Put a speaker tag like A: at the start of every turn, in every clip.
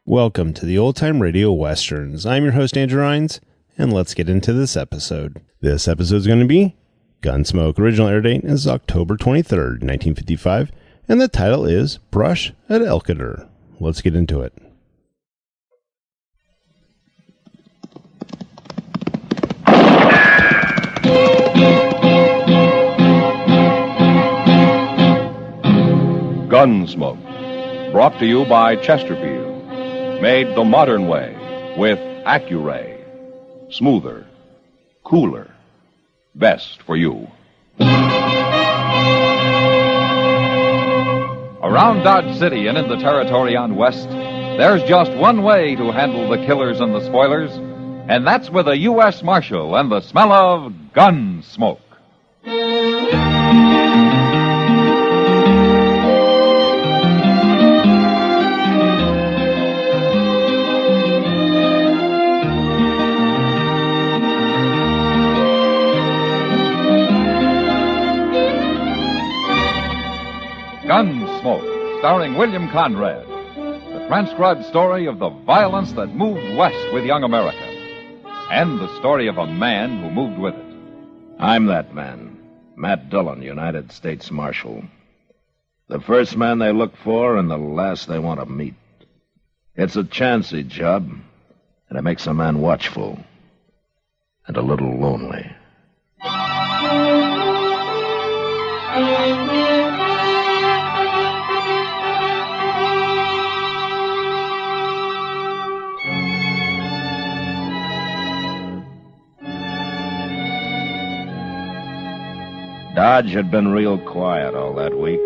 A: Welcome to the Old Time Radio Westerns. I'm your host, Andrew Rines, and let's get into this episode. This episode is going to be Gunsmoke. Original air date is October 23rd, 1955, and the title is Brush at Elkader. Let's get into it.
B: Gunsmoke, brought to you by Chesterfield. Made the modern way with Accuray. Smoother, cooler, best for you.
C: Around Dodge City and in the territory on West, there's just one way to handle the killers and the spoilers, and that's with a U.S. Marshal and the smell of gun smoke. Gunsmoke, starring William Conrad. The transcribed story of the violence that moved west with young America. And the story of a man who moved with it.
D: I'm that man, Matt Dillon, United States Marshal. The first man they look for and the last they want to meet. It's a chancy job, and it makes a man watchful and a little lonely. Dodge had been real quiet all that week.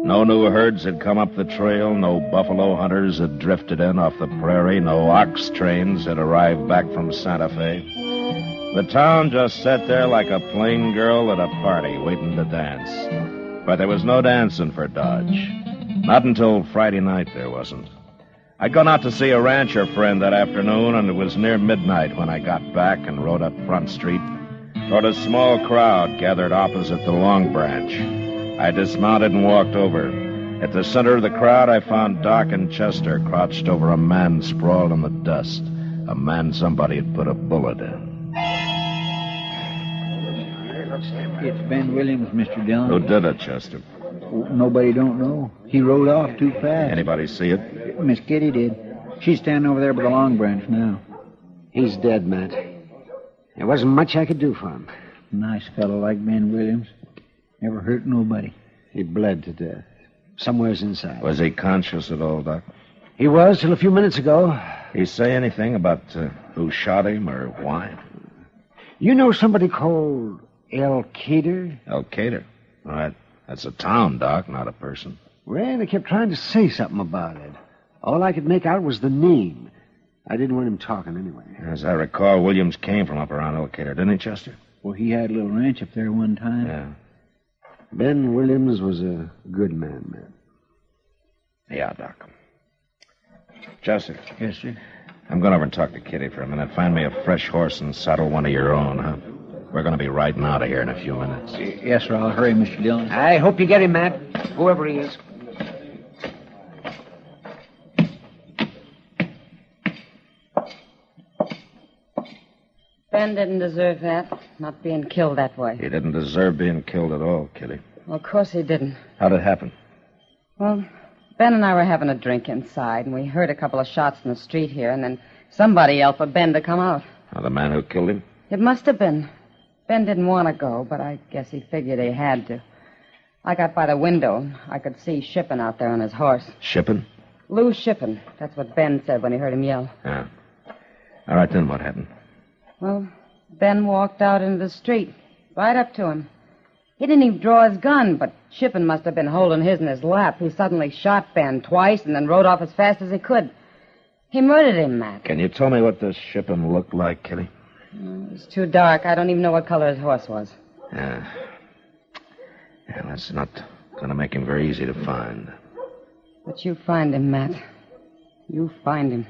D: No new herds had come up the trail, no buffalo hunters had drifted in off the prairie, no ox trains had arrived back from Santa Fe. The town just sat there like a plain girl at a party waiting to dance. But there was no dancing for Dodge. Not until Friday night there wasn't. I'd gone out to see a rancher friend that afternoon, and it was near midnight when I got back and rode up Front Street toward a small crowd gathered opposite the Long Branch. I dismounted and walked over. At the center of the crowd, I found Doc and Chester crouched over a man sprawled in the dust. A man somebody had put a bullet in.
E: It's Ben Williams, Mr. Dillon.
D: Who did it, Chester?
E: Nobody don't know. He rode off too fast.
D: Anybody see it?
E: Miss Kitty did. She's standing over there by the Long Branch now.
F: He's dead, Matt. There wasn't much I could do for him.
E: Nice fellow like Ben Williams. Never hurt nobody.
F: He bled to death. Somewhere's inside.
D: Was he conscious at all, Doc?
F: He was till a few minutes ago.
D: He say anything about who shot him or why?
F: You know somebody called Elkader?
D: Elkader? All right. That's a town, Doc, not a person.
F: Well, they kept trying to say something about it. All I could make out was the name. I didn't want him talking anyway.
D: As I recall, Williams came from up around Elkader, didn't he, Chester?
E: Well, he had a little ranch up there one time.
D: Yeah.
F: Ben Williams was a good man, man.
D: Yeah, Doc. Chester.
E: Yes, sir.
D: I'm going over and talk to Kitty for a minute. Find me a fresh horse and saddle one of your own, huh? We're going to be riding out of here in a few minutes.
E: Yes, sir. I'll hurry, Mr. Dillon.
F: I hope you get him, Matt. Whoever he is.
G: Ben didn't deserve that, not being killed that way.
D: He didn't deserve being killed at all, Kitty.
G: Well, of course he didn't.
D: How'd it happen?
G: Well, Ben and I were having a drink inside, and we heard a couple of shots in the street here, and then somebody yelled for Ben to come out.
D: Oh, the man who killed him?
G: It must have been. Ben didn't want to go, but I guess he figured he had to. I got by the window, and I could see Shippen out there on his horse.
D: Shippen?
G: Lou Shippen. That's what Ben said when he heard him yell.
D: Yeah. All right, then what happened?
G: Well, Ben walked out into the street, right up to him. He didn't even draw his gun, but Shippen must have been holding his in his lap. He suddenly shot Ben twice and then rode off as fast as he could. He murdered him, Matt.
D: Can you tell me what this Shippen looked like, Kitty?
G: It was too dark. I don't even know what color his horse was.
D: Yeah. Yeah, that's not going to make him very easy to find.
G: But you find him, Matt. You find him.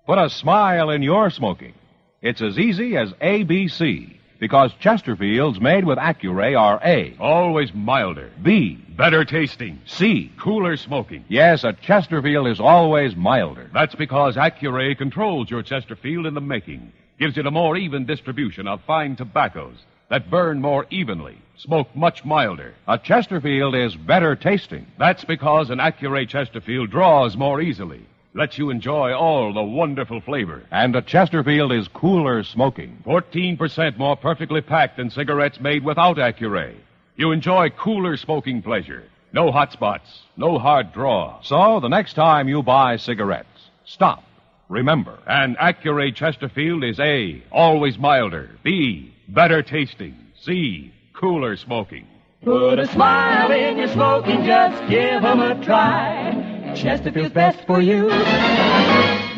B: Put a smile in your smoking. It's as easy as ABC, because Chesterfields made with Accuray are A.
H: Always milder.
B: B.
H: Better tasting.
B: C.
H: Cooler smoking.
B: Yes, a Chesterfield is always milder.
H: That's because Accuray controls your Chesterfield in the making. Gives it a more even distribution of fine tobaccos that burn more evenly, smoke much milder.
B: A Chesterfield is better tasting.
H: That's because an Accuray Chesterfield draws more easily, lets you enjoy all the wonderful flavor.
B: And a Chesterfield is cooler smoking.
H: 14% more perfectly packed than cigarettes made without Accuray. You enjoy cooler smoking pleasure. No hot spots, no hard draw.
B: So the next time you buy cigarettes, stop. Remember.
H: And Accuray Chesterfield is A, always milder. B, better tasting. C, cooler smoking.
I: Put a smile in your smoking, just give 'em a try. Chesterfield's best for you.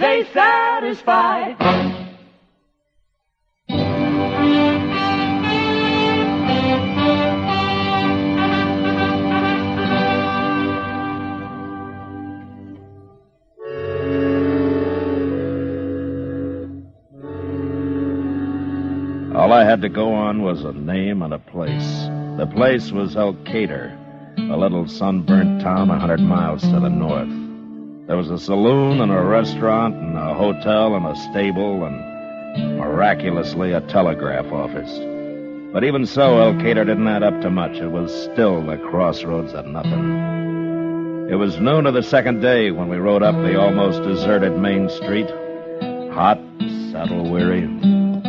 I: They satisfy.
D: All I had to go on was a name and a place. The place was Elkader, a little sunburnt town 100 miles to the north. There was a saloon and a restaurant and a hotel and a stable and, miraculously, a telegraph office. But even so, Elkader didn't add up to much. It was still the crossroads of nothing. It was noon of the second day when we rode up the almost deserted main street. Hot, saddle-weary,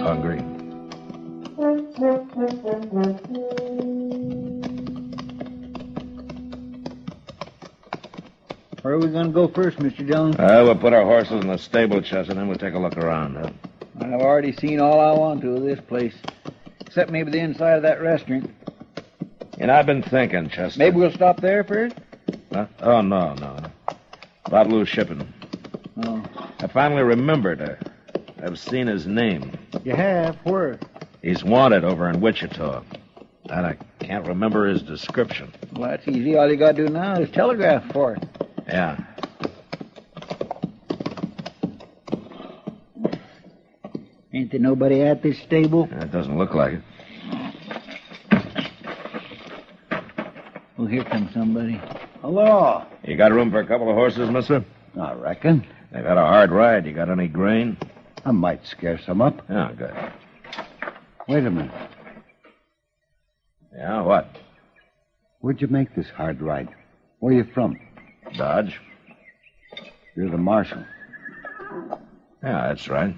D: hungry.
E: Where are we going to go first, Mr. Dillon?
D: We'll put our horses in the stable, Chester, and then we'll take a look around. Huh?
E: I've already seen all I want to of this place, except maybe the inside of that restaurant.
D: You know, I've been thinking, Chester.
E: Maybe we'll stop there first?
D: Huh? Oh, no. About Lou Shippen.
E: Oh.
D: I finally remembered. I've seen his name.
E: You have? Where?
D: He's wanted over in Wichita. And I can't remember his description.
E: Well, that's easy. All you got to do now is telegraph for it.
D: Yeah.
E: Ain't there nobody at this stable?
D: It doesn't look like it.
E: Well, here comes somebody. Hello.
D: You got room for a couple of horses, mister?
F: I reckon.
D: They've had a hard ride. You got any grain?
F: I might scare some up.
D: Yeah, good.
F: Wait a minute.
D: Yeah, what?
F: Where'd you make this hard ride? Where are you from?
D: Dodge?
F: You're the marshal.
D: Yeah, that's right.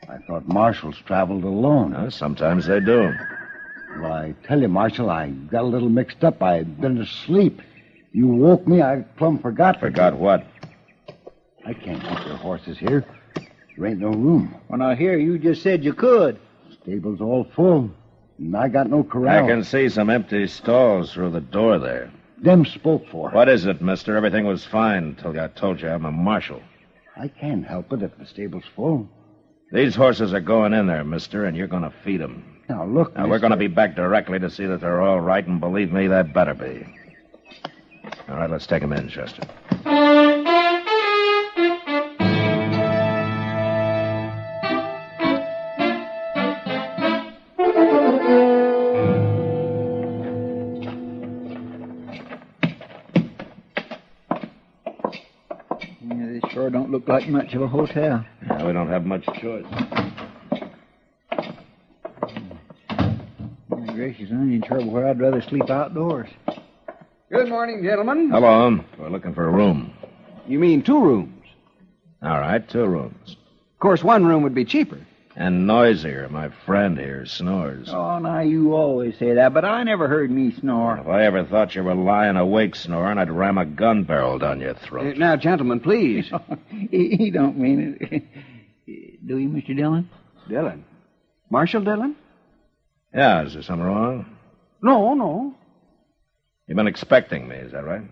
F: I thought marshals traveled alone.
D: Sometimes they do.
F: Well, I tell you, Marshal, I got a little mixed up. I'd been asleep. You woke me. I plumb forgot.
D: Forgot what?
F: I can't keep your horses here. There ain't no room.
E: Well, now, here, you just said you could.
F: Stable's all full. And I got no corral.
D: I can see some empty stalls through the door there.
F: Them spoke for.
D: What is it, mister? Everything was fine until I told you I'm a marshal.
F: I can't help it if the stable's full.
D: These horses are going in there, mister, and you're going to feed them.
F: Now, look,
D: Now, we're going to be back directly to see that they're all right, and believe me, they better be. All right, let's take them in, Chester.
E: Sure don't look like much of a hotel.
D: Yeah, we don't have much choice.
E: My gracious, I ain't sure where I'd rather sleep outdoors.
J: Good morning, gentlemen.
D: Hello. We're looking for a room.
J: You mean 2 rooms?
D: All right, 2 rooms.
J: Of course, 1 room would be cheaper.
D: And noisier. My friend here snores.
E: Oh, now, you always say that, but I never heard me snore.
D: If I ever thought you were lying awake snoring, I'd ram a gun barrel down your throat.
J: Now, gentlemen, please.
E: He don't mean it. Do you, Mr. Dillon?
J: Dillon? Marshal Dillon?
D: Yeah, is there something wrong?
J: No.
D: You've been expecting me, is that right?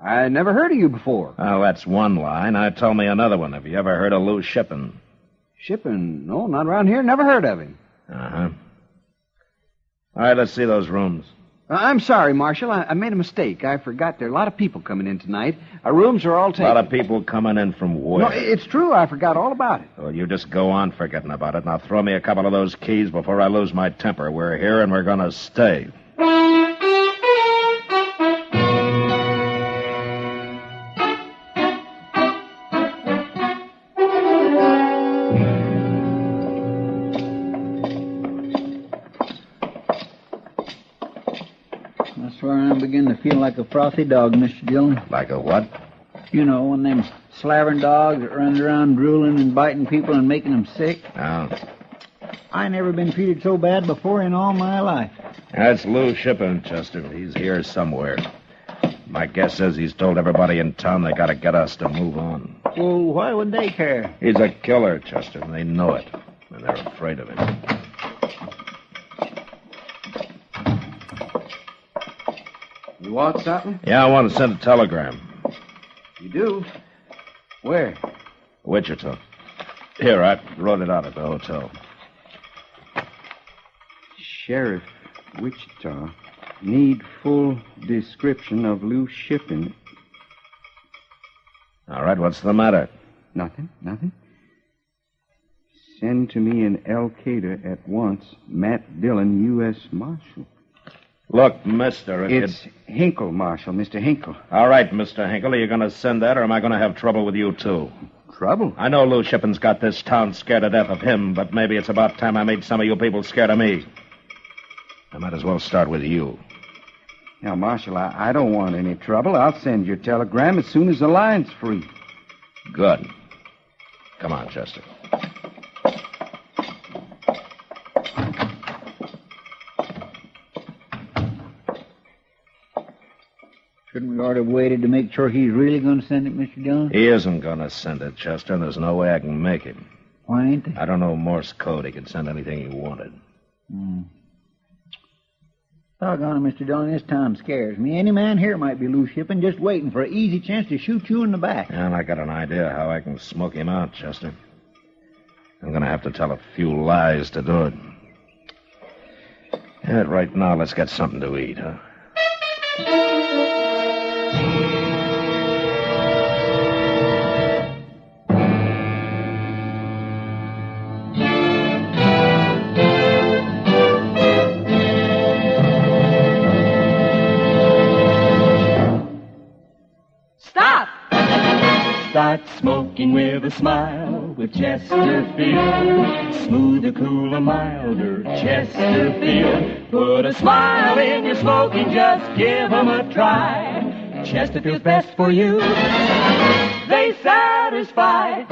J: I never heard of you before.
D: Oh, that's one lie. Now tell me another one. Have you ever heard of Lou Shippen?
J: Shippen? No, not around here. Never heard of him.
D: Uh-huh. All right, let's see those rooms.
J: I'm sorry, Marshal. I made a mistake. I forgot there are a lot of people coming in tonight. Our rooms are all
D: A
J: taken.
D: lot of people coming in from where?
J: No, it's true. I forgot all about it.
D: Well, you just go on forgetting about it. Now throw me a couple of those keys before I lose my temper. We're here and we're going to stay.
E: I swear I'm beginning to feel like a frothy dog, Mr. Dillon.
D: Like a what?
E: You know, one of them slavering dogs that runs around drooling and biting people and making them sick.
D: Oh.
E: I never been treated so bad before in all my life.
D: That's Lou Shippen, Chester. He's here somewhere. My guess is he's told everybody in town they got to get us to move on.
E: Well, why would they care?
D: He's a killer, Chester, and they know it. And they're afraid of him.
J: You want something?
D: Yeah, I want to send a telegram.
J: You do? Where?
D: Wichita. Here, I wrote it out at the hotel.
K: Sheriff, Wichita. Need full description of Lou Shippen.
D: All right, what's the matter?
K: Nothing. Send to me in Elkader at once. Matt Dillon, U.S. Marshal.
D: Look, mister, if
K: It's Hinkle, Marshal, Mr. Hinkle.
D: All right, Mr. Hinkle, are you going to send that, or am I going to have trouble with you, too?
K: Trouble?
D: I know Lou Shippen's got this town scared to death of him, but maybe it's about time I made some of you people scared of me. I might as well start with you.
K: Now, Marshal, I don't want any trouble. I'll send your telegram as soon as the line's free.
D: Good. Come on, Chester.
E: Shouldn't we ought to have waited to make sure he's really going to send it, Mr. Dillon?
D: He isn't going to send it, Chester, and there's no way I can make him.
E: Why ain't they?
D: I don't know Morse code. He could send anything he wanted.
E: Doggone it, Mr. Dillon, this town scares me. Any man here might be Lou Shippen, just waiting for an easy chance to shoot you in the back.
D: And I got an idea how I can smoke him out, Chester. I'm going to have to tell a few lies to do it. Yeah, right now, let's get something to eat, huh?
I: Start smoking with a smile with Chesterfield. Smoother, cooler, milder Chesterfield. Put a smile in your smoking, just give 'em a try. Chesterfield's best for you. They satisfy.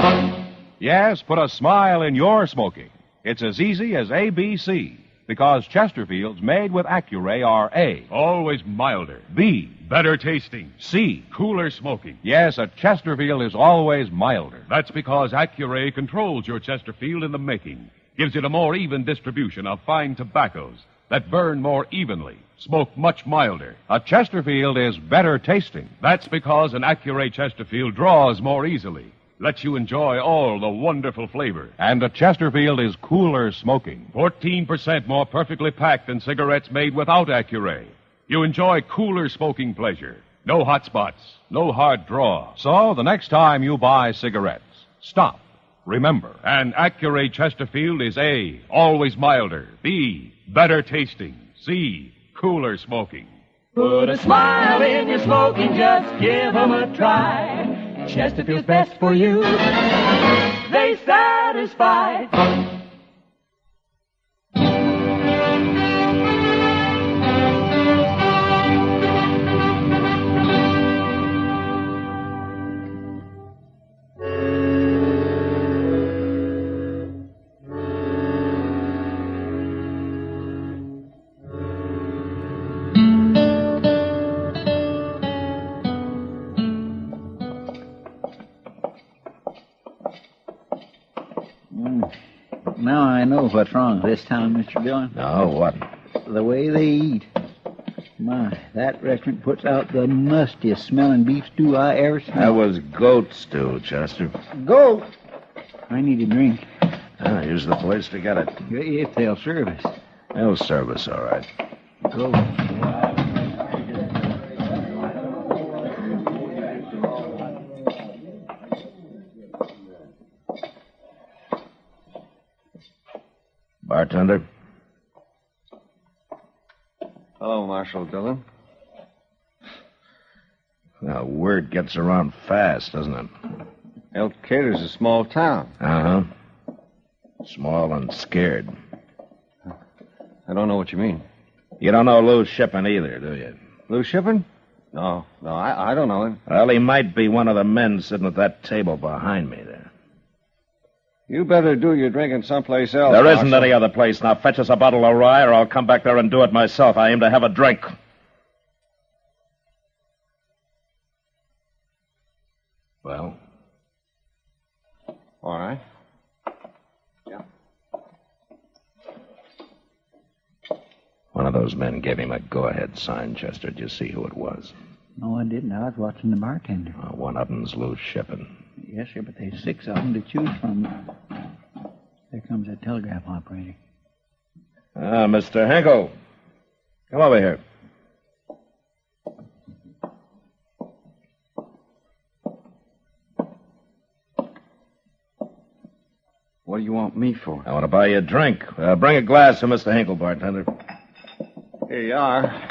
B: Yes, put a smile in your smoking. It's as easy as ABC, because Chesterfields made with Accuray are A.
H: Always milder.
B: B.
H: Better tasting.
B: C.
H: Cooler smoking.
B: Yes, a Chesterfield is always milder.
H: That's because Accuray controls your Chesterfield in the making. Gives it a more even distribution of fine tobaccos that burn more evenly, smoke much milder.
B: A Chesterfield is better tasting.
H: That's because an Accuray Chesterfield draws more easily, lets you enjoy all the wonderful flavor.
B: And a Chesterfield is cooler smoking.
H: 14% more perfectly packed than cigarettes made without Accuray. You enjoy cooler smoking pleasure. No hot spots, no hard draw.
B: So the next time you buy cigarettes, stop. Remember.
H: And Accuray Chesterfield is A, always milder. B, better tasting. C, cooler smoking.
I: Put a smile in your smoking, just give 'em a try. Chesterfield's best for you. They satisfy.
E: Now I know what's wrong with this town, Mr. Dillon.
D: No, what?
E: The way they eat. My, that restaurant puts out the mustiest smelling beef stew I ever smelled.
D: That was goat stew, Chester.
E: Go! I need a drink.
D: Here's the place to get it.
E: If they'll serve us.
D: They'll serve us, all right.
E: Go.
D: Bartender?
L: Hello, Marshal Dillon.
D: Well, word gets around fast, doesn't it?
L: Elkader's a small town.
D: Uh-huh. Small and scared.
L: I don't know what you mean.
D: You don't know Lou Shippen either, do you?
L: Lou Shippen? No, I don't know him.
D: Well, he might be one of the men sitting at that table behind me there.
L: You better do your drinking someplace else.
D: There isn't
L: Marshal.
D: any other place. Now fetch us a bottle of rye, or I'll come back there and do it myself. I aim to have a drink. Well?
L: All right. Yeah.
D: One of those men gave him a go-ahead sign, Chester. Did you see who it was?
E: No, I didn't. I was watching the bartender.
D: One of them's Lou Shippen.
E: Yes, sir, but there's 6 of them to choose from. There comes that telegraph operator.
D: Mr. Hinkle. Come over here.
K: What do you want me for?
D: I want to buy you a drink. Bring a glass for Mr. Hinkle, bartender.
L: Here you are.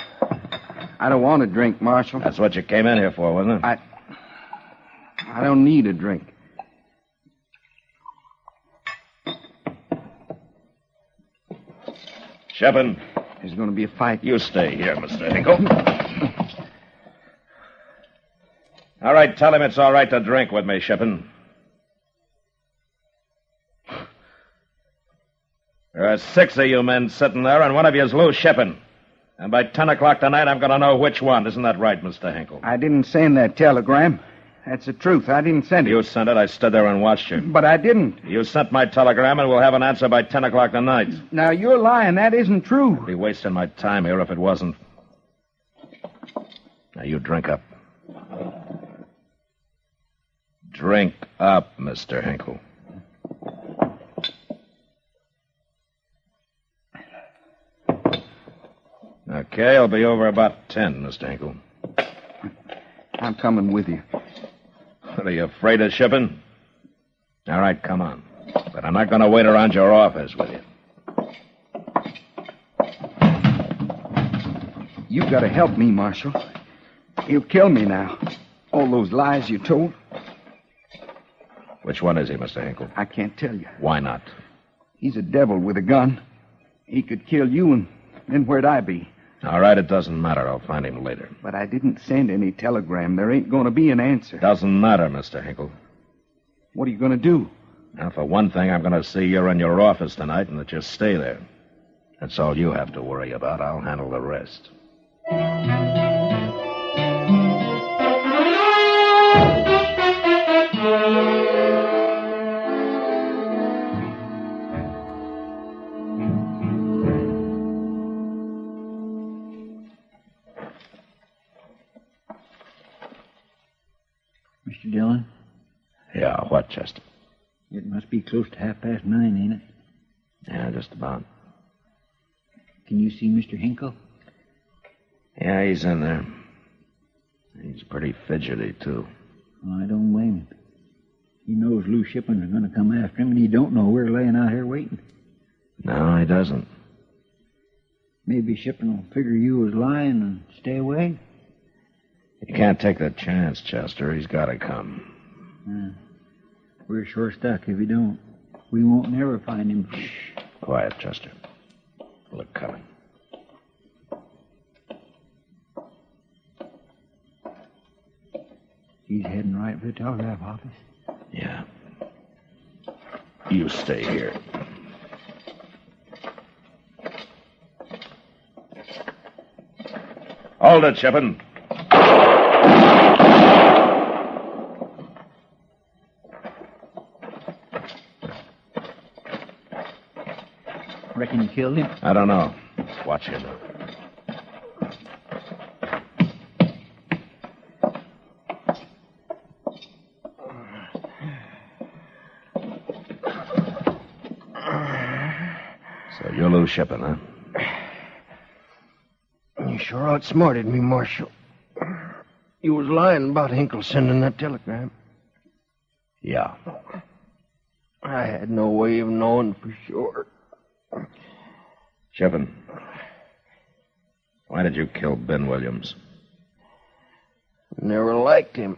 K: I don't want a drink, Marshal.
D: That's what you came in here for, wasn't it?
K: I don't need a drink.
D: Shippen.
K: There's going to be a fight.
D: You stay here, Mr. Hinkle. All right, tell him it's all right to drink with me, Shippen. There are 6 of you men sitting there, and one of you is Lou Shippen. And by 10 o'clock tonight, I'm going to know which one. Isn't that right, Mr. Hinkle?
K: I didn't send that telegram. That's the truth. I didn't send it.
D: You sent it. I stood there and watched you.
K: But I didn't.
D: You sent my telegram, and we'll have an answer by 10 o'clock tonight.
K: Now, you're lying. That isn't true.
D: I'd be wasting my time here if it wasn't. Now, you drink up. Drink up, Mr. Hinkle. Okay, I'll be over about 10, Mr. Hinkle.
K: I'm coming with you.
D: What, are you afraid of Shippen? All right, come on. But I'm not going to wait around your office with you.
K: You've got to help me, Marshal. He'll kill me now. All those lies you told.
D: Which one is he, Mr. Hinkle?
K: I can't tell you.
D: Why not?
K: He's a devil with a gun. He could kill you, and then where'd I be?
D: All right, it doesn't matter. I'll find him later.
K: But I didn't send any telegram. There ain't going to be an answer.
D: Doesn't matter, Mr. Hinkle.
K: What are you going to do?
D: Now, for one thing, I'm going to see you're in your office tonight and that you stay there. That's all you have to worry about. I'll handle the rest.
E: Mr. Dillon?
D: Yeah, what, Chester?
E: It must be close to 9:30, ain't it?
D: Yeah, just about.
E: Can you see Mr. Hinkle?
D: Yeah, he's in there. He's pretty fidgety, too.
E: Well, I don't blame him. He knows Lou Shippen are going to come after him, and he don't know we're laying out here waiting.
D: No, he doesn't.
E: Maybe Shippen will figure you was lying and stay away.
D: You can't take that chance, Chester. He's got to come.
E: We're sure stuck if he don't. We won't never find him.
D: Shh. Quiet, Chester. Look coming.
E: He's heading right for the telegraph office.
D: Yeah. You stay here. Hold it, Shippen.
E: Reckon you killed him?
D: I don't know. Watch him. So you're Lou Shippen, huh?
K: You
M: sure outsmarted me, Marshal. You was lying about Hinkle sending that telegram.
D: Yeah.
M: I had no way of knowing for sure.
D: Shippen, why did you kill Ben Williams?
M: Never liked him.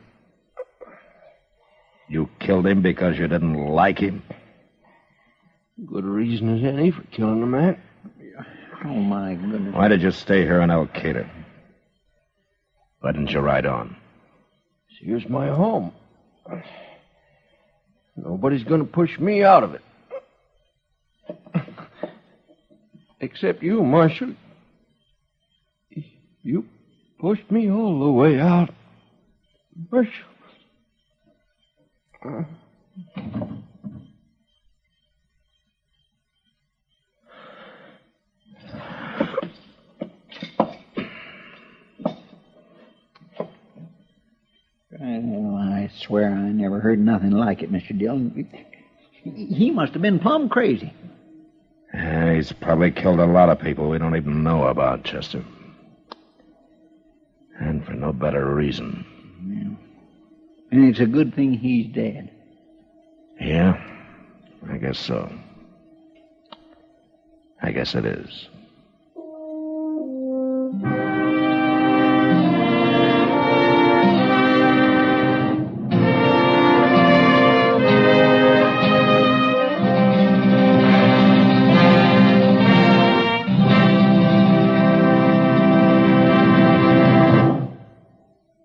D: You killed him because you didn't like him?
M: Good reason as any for killing a man.
E: Oh, my goodness.
D: Why did you stay here in Elkader? Why didn't you ride on?
M: Here's my home. Nobody's going to push me out of it. Except you, Marshal. You pushed me all the way out. Marshal.
E: I swear I never heard nothing like it, Mr. Dillon. He must have been plumb crazy.
D: Yeah, he's probably killed a lot of people we don't even know about, Chester. And for no better reason.
E: Yeah. And it's a good thing he's dead.
D: Yeah, I guess so. I guess it is.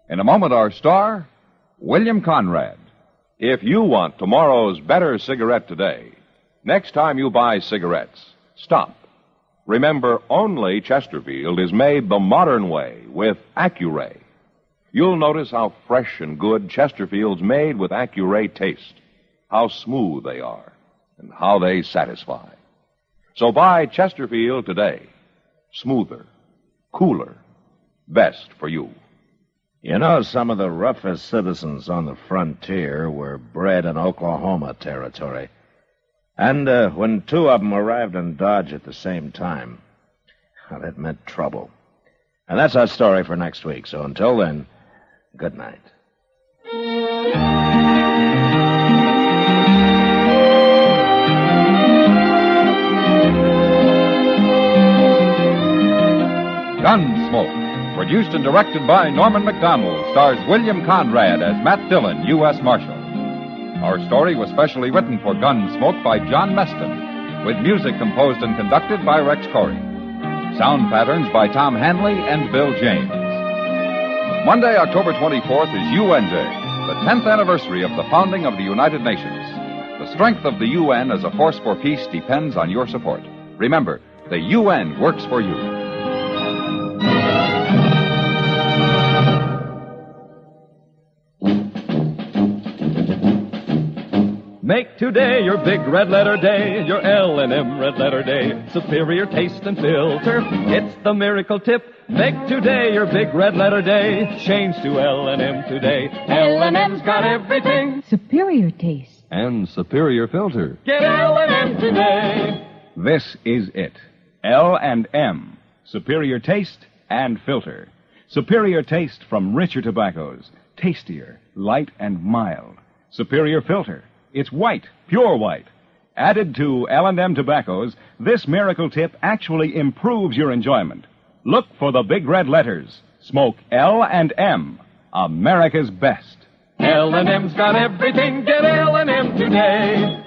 B: In a moment, our star, William Conrad. If you want tomorrow's better cigarette today, next time you buy cigarettes, stop. Remember, only Chesterfield is made the modern way with Accuray. You'll notice how fresh and good Chesterfield's made with Accuray taste, how smooth they are, and how they satisfy. So buy Chesterfield today. Smoother, cooler, best for you.
D: You know, some of the roughest citizens on the frontier were bred in Oklahoma territory. And when two of them arrived in Dodge at the same time, well, it meant trouble. And that's our story for next week. So until then, good night.
C: Gunsmoke, produced and directed by Norman McDonald, stars William Conrad as Matt Dillon, U.S. Marshal. Our story was specially written for Gunsmoke by John Meston, with music composed and conducted by Rex Corey. Sound patterns by Tom Hanley and Bill James. Monday, October 24th is UN Day, the 10th anniversary of the founding of the United Nations. The strength of the UN as a force for peace depends on your support. Remember, the UN works for you.
N: Make today your big red letter day, your L&M red letter day. Superior taste and filter, it's the miracle tip. Make today your big red letter day. Change to L&M today. L&M's got everything.
O: Superior taste.
P: And superior filter.
N: Get L&M today.
P: This is it. L&M. Superior taste and filter. Superior taste from richer tobaccos. Tastier, light and mild. Superior filter. It's white, pure white. Added to L&M tobaccos, this miracle tip actually improves your enjoyment. Look for the big red letters. Smoke L&M, America's best.
N: L&M's got everything. Get L&M today.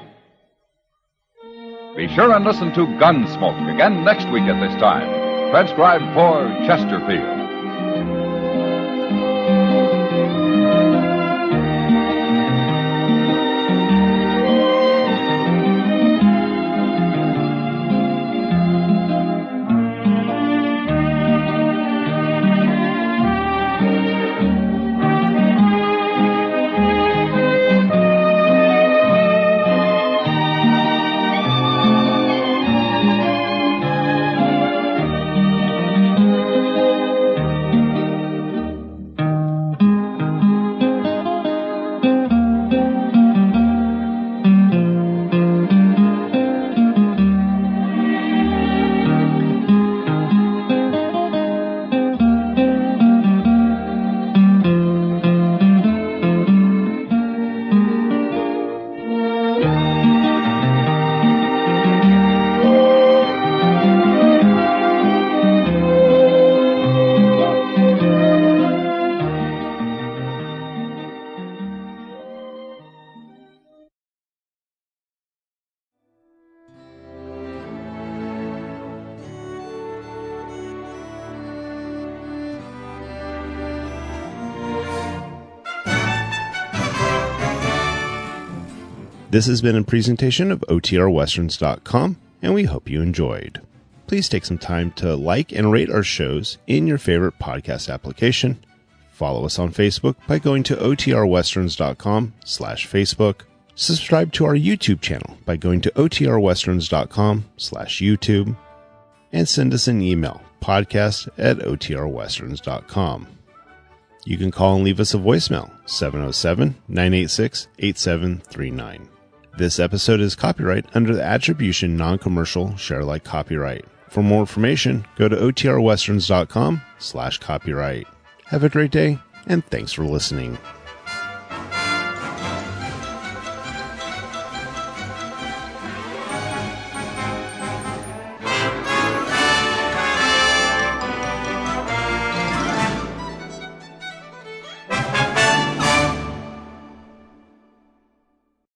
C: Be sure and listen to Gunsmoke again next week at this time. Transcribed for Chesterfield.
A: This has been a presentation of OTRWesterns.com, and we hope you enjoyed. Please take some time to like and rate our shows in your favorite podcast application. Follow us on Facebook by going to OTRWesterns.com/Facebook. Subscribe to our YouTube channel by going to OTRWesterns.com/YouTube. And send us an email, podcast@OTRWesterns.com. You can call and leave us a voicemail, 707-986-8739. This episode is copyright under the Attribution Non-Commercial Share Alike copyright. For more information, go to OTRWesterns.com/copyright. Have a great day, and thanks for listening.